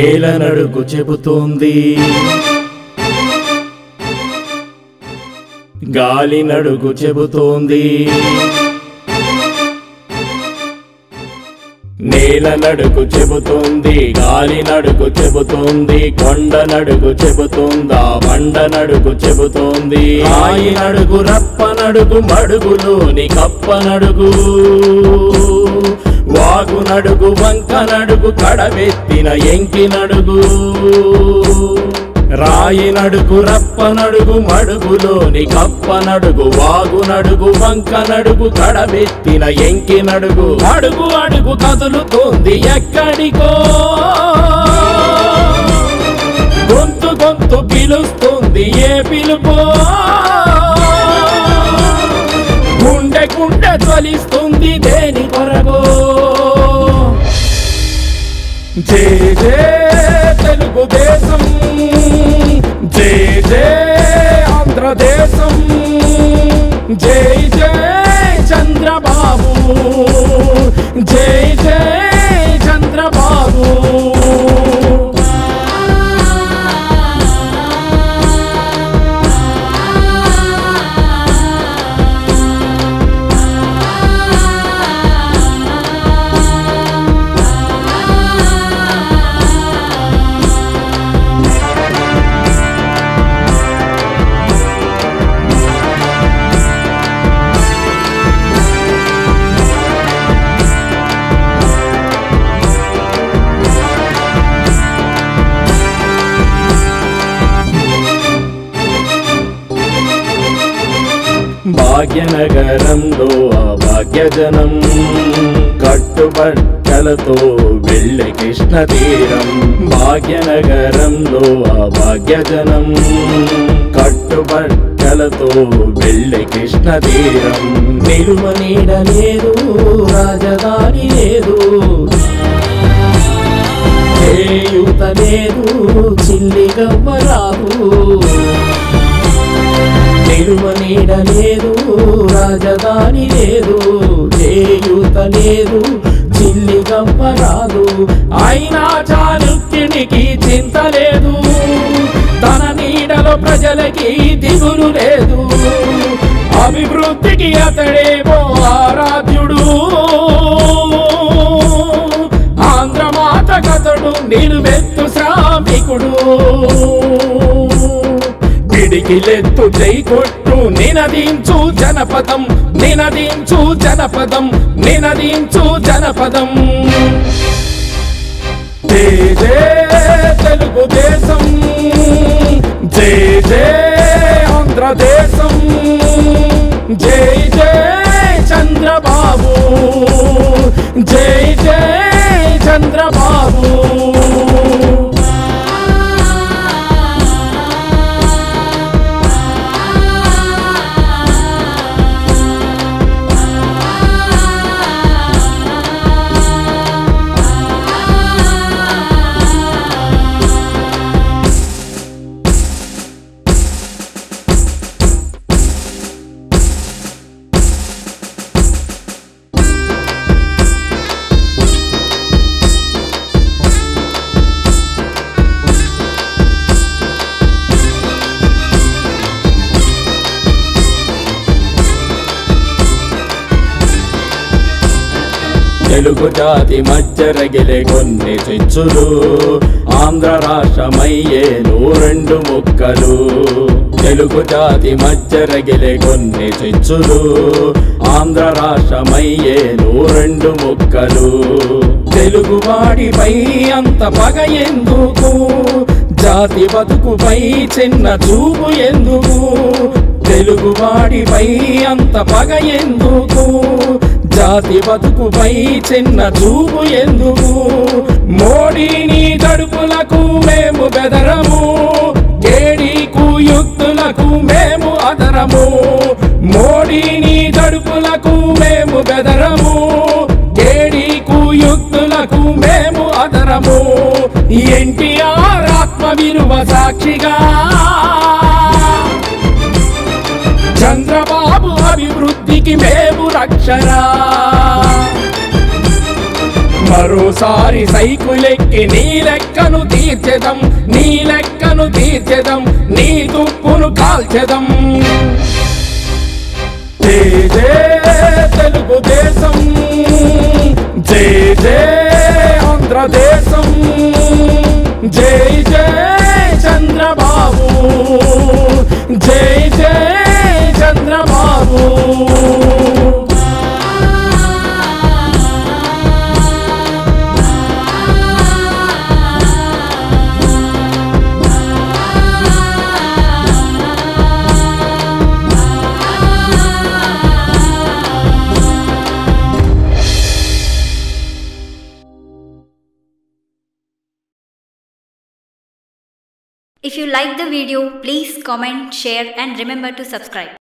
నేల నడుగు చెబుతోంది, గాలి నడుగు చెబుతోంది. నేల నడుగు చెబుతోంది, గాలి నడుగు చెబుతోంది, కొండ నడుగు చెబుతోందా, బండ నడుగు చెబుతోంది. రాయి నడుగు, రప్ప నడుగు, మడుగులోని కప్ప నడుగు, వాగు నడుగు, వంక నడుగు, కడవెత్తిన ఎంకి నడుగు. రాయి నడుగు, రప్ప నడుగు, మడుగులోని కప్ప నడుగు, వాగు నడుగు, వంక నడుగు, కడవెత్తిన ఎంకి నడుగు. అడుగు అడుగు కదులుతోంది ఎక్కడికో, గొంతు గొంతు పిలుస్తుంది ఏ పిలుపో. గుండె గుండె జ్వలిస్తుంది దేని కొరగో. జై జై తెలుగుదేశం, జై జై ఆంధ్రదేశం, జై జై చంద్రబాబు, జై జై చంద్రబాబు. భాగ్యనగరంలో ఆ భాగ్యజనం, కట్టుబట్టలతో వెళ్ళే కృష్ణ తీరం. భాగ్యనగరంలో ఆ భాగ్యజనం, కట్టుబట్టలతో వెళ్ళే కృష్ణ తీరం. నిలువ నీడ లేదు, రాజధాని లేదు, చేయూత లేదు, చిల్లిగవ్వరాదు. నిలువ నీడ లేదు, రాజధాని లేదు, చేయూత లేదు, చిల్లిగవ్వ రాదు. అయినా చాళుక్యునికి చింత లేదు, తన నీడలో ప్రజలకి దిగులు లేదు. అభివృద్ధికి అతడేమో ఆరాధ్యుడు, ఆంధ్రమాత కథడు నిలువెత్తు శ్రామికుడు. పిడికిలెత్తు జై కొట్టు నినదించు జనపదం, నినదించు జనపదం, నినదించు జనపదం. జై జై తెలుగుదేశం, జై జై ఆంధ్రదేశం, జై జై చంద్రబాబు, జై జై చంద్రబాబు. తెలుగు జాతి మధ్య రగిలే కొన్ని చిచ్చులు, ఆంధ్ర రాష్ట్రమయ్యేను రెండు ముక్కలు. తెలుగు జాతి మధ్య రగిలే కొన్ని చిచ్చులు, ఆంధ్ర రాష్ట్రమయ్యేను రెండు ముక్కలు. తెలుగువాడిపై అంత పగ ఎందుకు, జాతి బతుకుపై చిన్న చూపు ఎందుకు. తెలుగువాడిపై అంత పగ ఎందుకు, జాతి బతుకుపై చిన్న చూపు ఎందుకు. మోడీని గడుపులకు మేము బెదరము, కేడీకు యుక్తులకు మేము అదరము. మోడీని గడుపులకు మేము బెదరము, కేడీకు యుక్తులకు మేము అదరము. ఎన్టీఆర్ ఆత్మ విలువ సాక్షిగా, చంద్రబాబు అభివృద్ధికి మేము రక్షరా. మరో ఓసారి సైకిలెక్కి నీ లెక్కను తీర్చెదం, నీ లెక్కను తీర్చెదం, నీ తుప్పును కాల్చెదం. జై జై తెలుగుదేశం, జై జై ఆంధ్రదేశం, జై జై చంద్రబాబు, జై జై Chandrababu. If you like the video, please comment, share and remember to subscribe.